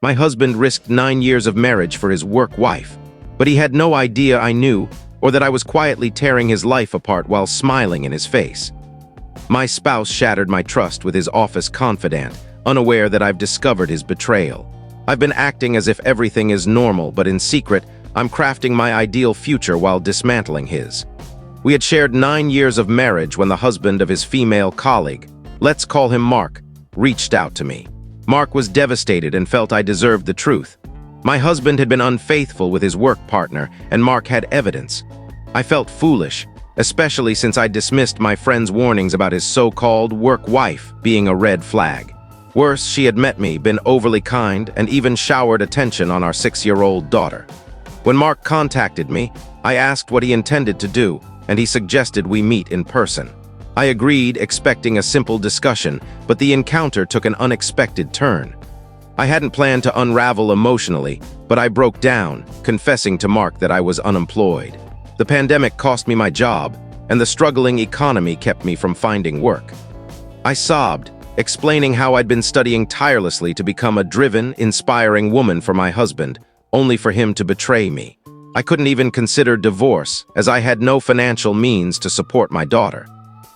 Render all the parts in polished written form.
My husband risked 9 years of marriage for his work wife, but he had no idea I knew or that I was quietly tearing his life apart while smiling in his face. My spouse shattered my trust with his office confidant, unaware that I've discovered his betrayal. I've been acting as if everything is normal, but in secret, I'm crafting my ideal future while dismantling his. We had shared 9 years of marriage when the husband of his female colleague, let's call him Mark, reached out to me. Mark was devastated and felt I deserved the truth. My husband had been unfaithful with his work partner, and Mark had evidence. I felt foolish, especially since I dismissed my friend's warnings about his so-called work wife being a red flag. Worse, she had met me, been overly kind, and even showered attention on our 6-year-old daughter. When Mark contacted me, I asked what he intended to do, and he suggested we meet in person. I agreed, expecting a simple discussion, but the encounter took an unexpected turn. I hadn't planned to unravel emotionally, but I broke down, confessing to Mark that I was unemployed. The pandemic cost me my job, and the struggling economy kept me from finding work. I sobbed, explaining how I'd been studying tirelessly to become a driven, inspiring woman for my husband, only for him to betray me. I couldn't even consider divorce, as I had no financial means to support my daughter.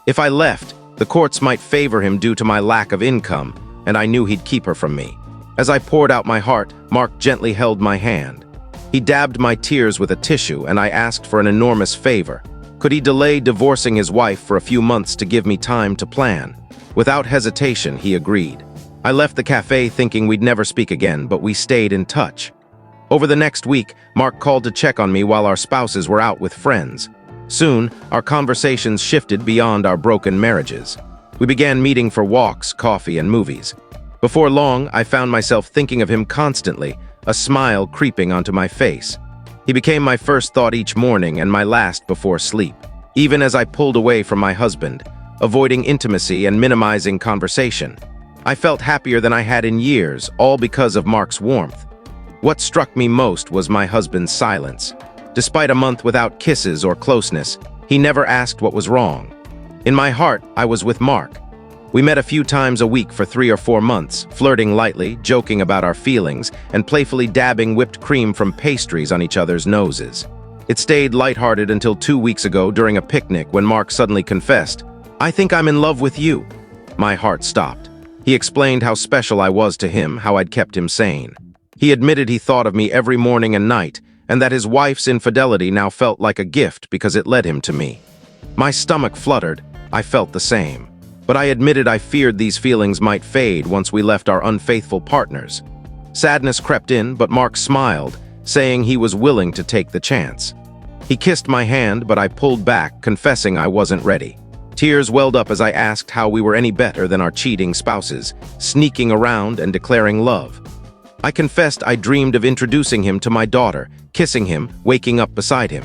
If I left, the courts might favor him due to my lack of income, and I knew he'd keep her from me. As I poured out my heart, Mark gently held my hand. He dabbed my tears with a tissue, and I asked for an enormous favor. Could he delay divorcing his wife for a few months to give me time to plan? Without hesitation, he agreed. I left the cafe thinking we'd never speak again, but we stayed in touch. Over the next week, Mark called to check on me while our spouses were out with friends. Soon, our conversations shifted beyond our broken marriages. We began meeting for walks, coffee, and movies. Before long, I found myself thinking of him constantly, a smile creeping onto my face. He became my first thought each morning and my last before sleep. Even as I pulled away from my husband, avoiding intimacy and minimizing conversation, I felt happier than I had in years, all because of Mark's warmth. What struck me most was my husband's silence. Despite a month without kisses or closeness, he never asked what was wrong. In my heart, I was with Mark. We met a few times a week for 3 or 4 months, flirting lightly, joking about our feelings, and playfully dabbing whipped cream from pastries on each other's noses. It stayed lighthearted until 2 weeks ago during a picnic when Mark suddenly confessed, "I think I'm in love with you." My heart stopped. He explained how special I was to him, how I'd kept him sane. He admitted he thought of me every morning and night, and that his wife's infidelity now felt like a gift because it led him to me. My stomach fluttered. I felt the same. But I admitted I feared these feelings might fade once we left our unfaithful partners. Sadness crept in, but Mark smiled, saying he was willing to take the chance. He kissed my hand, but I pulled back, confessing I wasn't ready. Tears welled up as I asked how we were any better than our cheating spouses, sneaking around and declaring love. I confessed I dreamed of introducing him to my daughter, kissing him, waking up beside him.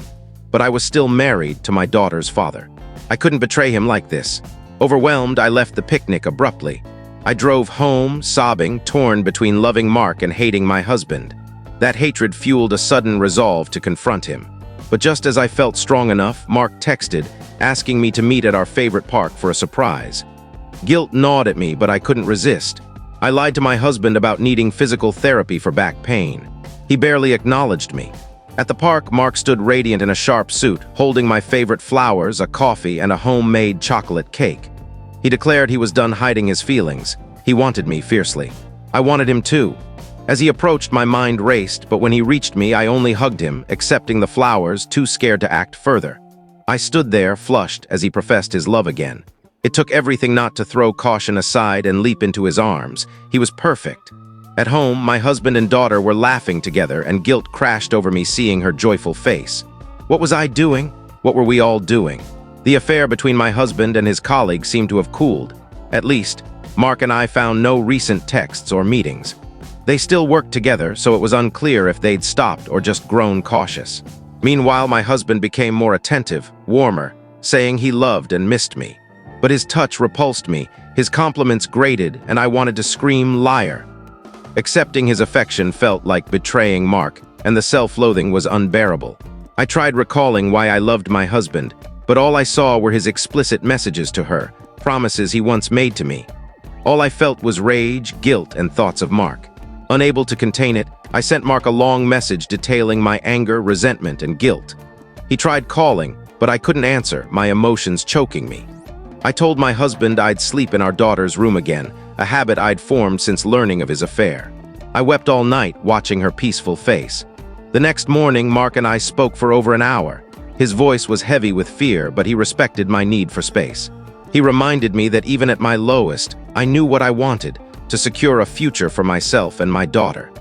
But I was still married to my daughter's father. I couldn't betray him like this. Overwhelmed, I left the picnic abruptly. I drove home, sobbing, torn between loving Mark and hating my husband. That hatred fueled a sudden resolve to confront him. But just as I felt strong enough, Mark texted, asking me to meet at our favorite park for a surprise. Guilt gnawed at me, but I couldn't resist. I lied to my husband about needing physical therapy for back pain. He barely acknowledged me. At the park, Mark stood radiant in a sharp suit, holding my favorite flowers, a coffee, and a homemade chocolate cake. He declared he was done hiding his feelings. He wanted me fiercely. I wanted him too. As he approached, my mind raced, but when he reached me, I only hugged him, accepting the flowers, too scared to act further. I stood there, flushed, as he professed his love again. It took everything not to throw caution aside and leap into his arms. He was perfect. At home, my husband and daughter were laughing together, and guilt crashed over me seeing her joyful face. What was I doing? What were we all doing? The affair between my husband and his colleague seemed to have cooled. At least, Mark and I found no recent texts or meetings. They still worked together, so it was unclear if they'd stopped or just grown cautious. Meanwhile, my husband became more attentive, warmer, saying he loved and missed me. But his touch repulsed me, his compliments grated, and I wanted to scream liar. Accepting his affection felt like betraying Mark, and the self-loathing was unbearable. I tried recalling why I loved my husband, but all I saw were his explicit messages to her, promises he once made to me. All I felt was rage, guilt, and thoughts of Mark. Unable to contain it, I sent Mark a long message detailing my anger, resentment, and guilt. He tried calling, but I couldn't answer, my emotions choking me. I told my husband I'd sleep in our daughter's room again, a habit I'd formed since learning of his affair. I wept all night, watching her peaceful face. The next morning, Mark and I spoke for over an hour. His voice was heavy with fear, but he respected my need for space. He reminded me that even at my lowest, I knew what I wanted, to secure a future for myself and my daughter.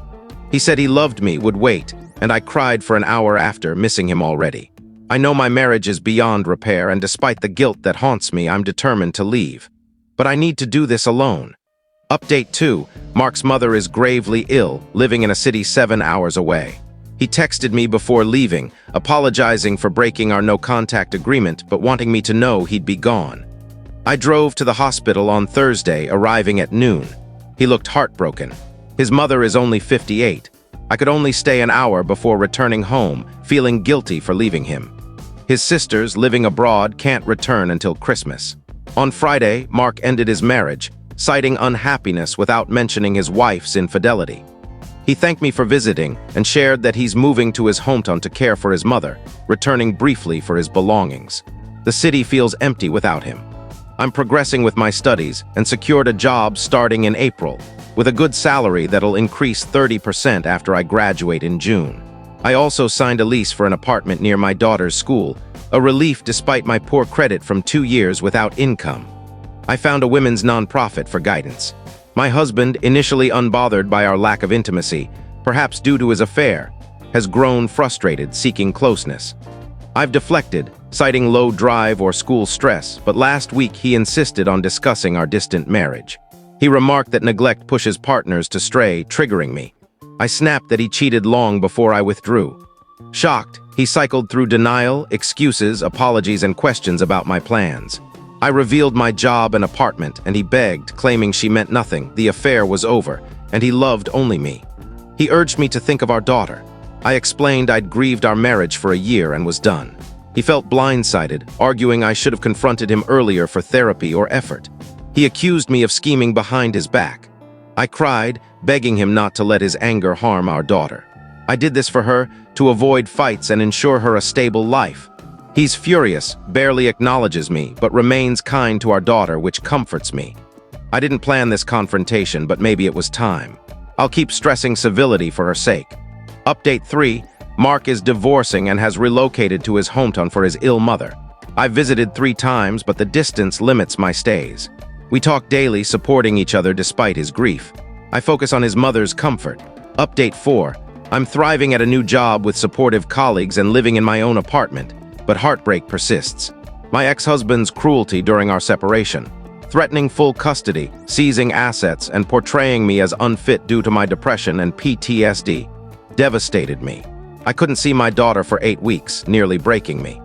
He said he loved me, would wait, and I cried for an hour after, missing him already. I know my marriage is beyond repair, and despite the guilt that haunts me, I'm determined to leave. But I need to do this alone. Update 2. Mark's mother is gravely ill, living in a city 7 hours away. He texted me before leaving, apologizing for breaking our no-contact agreement, but wanting me to know he'd be gone. I drove to the hospital on Thursday, arriving at noon. He looked heartbroken. His mother is only 58. I could only stay an hour before returning home, feeling guilty for leaving him. His sisters, living abroad, can't return until Christmas. On Friday, Mark ended his marriage, citing unhappiness without mentioning his wife's infidelity. He thanked me for visiting and shared that he's moving to his hometown to care for his mother, returning briefly for his belongings. The city feels empty without him. I'm progressing with my studies and secured a job starting in April, with a good salary that'll increase 30% after I graduate in June. I also signed a lease for an apartment near my daughter's school, a relief despite my poor credit from 2 years without income. I found a women's nonprofit for guidance. My husband, initially unbothered by our lack of intimacy, perhaps due to his affair, has grown frustrated, seeking closeness. I've deflected, citing low drive or school stress, but last week he insisted on discussing our distant marriage. He remarked that neglect pushes partners to stray, triggering me. I snapped that he cheated long before I withdrew. Shocked, he cycled through denial, excuses, apologies, and questions about my plans. I revealed my job and apartment, and he begged, claiming she meant nothing, the affair was over, and he loved only me. He urged me to think of our daughter. I explained I'd grieved our marriage for a year and was done. He felt blindsided, arguing I should have confronted him earlier for therapy or effort. He accused me of scheming behind his back. I cried, begging him not to let his anger harm our daughter. I did this for her, to avoid fights and ensure her a stable life. He's furious, barely acknowledges me, but remains kind to our daughter, which comforts me. I didn't plan this confrontation, but maybe it was time. I'll keep stressing civility for her sake. Update 3. Mark is divorcing and has relocated to his hometown for his ill mother. I've visited 3 times, but the distance limits my stays. We talk daily, supporting each other despite his grief. I focus on his mother's comfort. Update 4. I'm thriving at a new job with supportive colleagues and living in my own apartment, but heartbreak persists. My ex-husband's cruelty during our separation, threatening full custody, seizing assets, and portraying me as unfit due to my depression and PTSD, devastated me. I couldn't see my daughter for 8 weeks, nearly breaking me.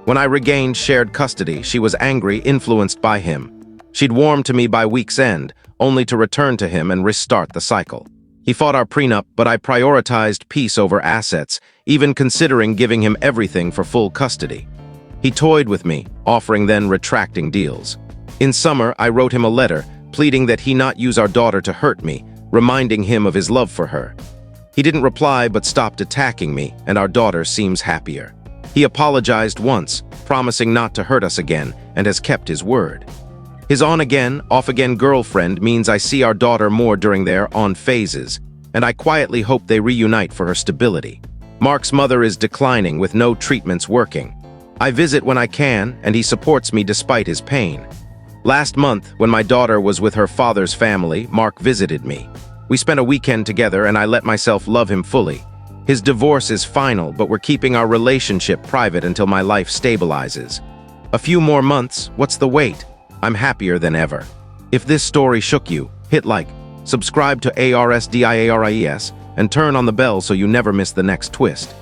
When I regained shared custody, she was angry, influenced by him. She'd warmed to me by week's end, only to return to him and restart the cycle. He fought our prenup, but I prioritized peace over assets, even considering giving him everything for full custody. He toyed with me, offering then retracting deals. In summer, I wrote him a letter, pleading that he not use our daughter to hurt me, reminding him of his love for her. He didn't reply but stopped attacking me, and our daughter seems happier. He apologized once, promising not to hurt us again, and has kept his word. His on-again, off-again girlfriend means I see our daughter more during their on phases, and I quietly hope they reunite for her stability. Mark's mother is declining with no treatments working. I visit when I can, and he supports me despite his pain. Last month, when my daughter was with her father's family, Mark visited me. We spent a weekend together and I let myself love him fully. His divorce is final, but we're keeping our relationship private until my life stabilizes. A few more months, what's the wait? I'm happier than ever. If this story shook you, hit like, subscribe to ARSDIARIES, and turn on the bell so you never miss the next twist.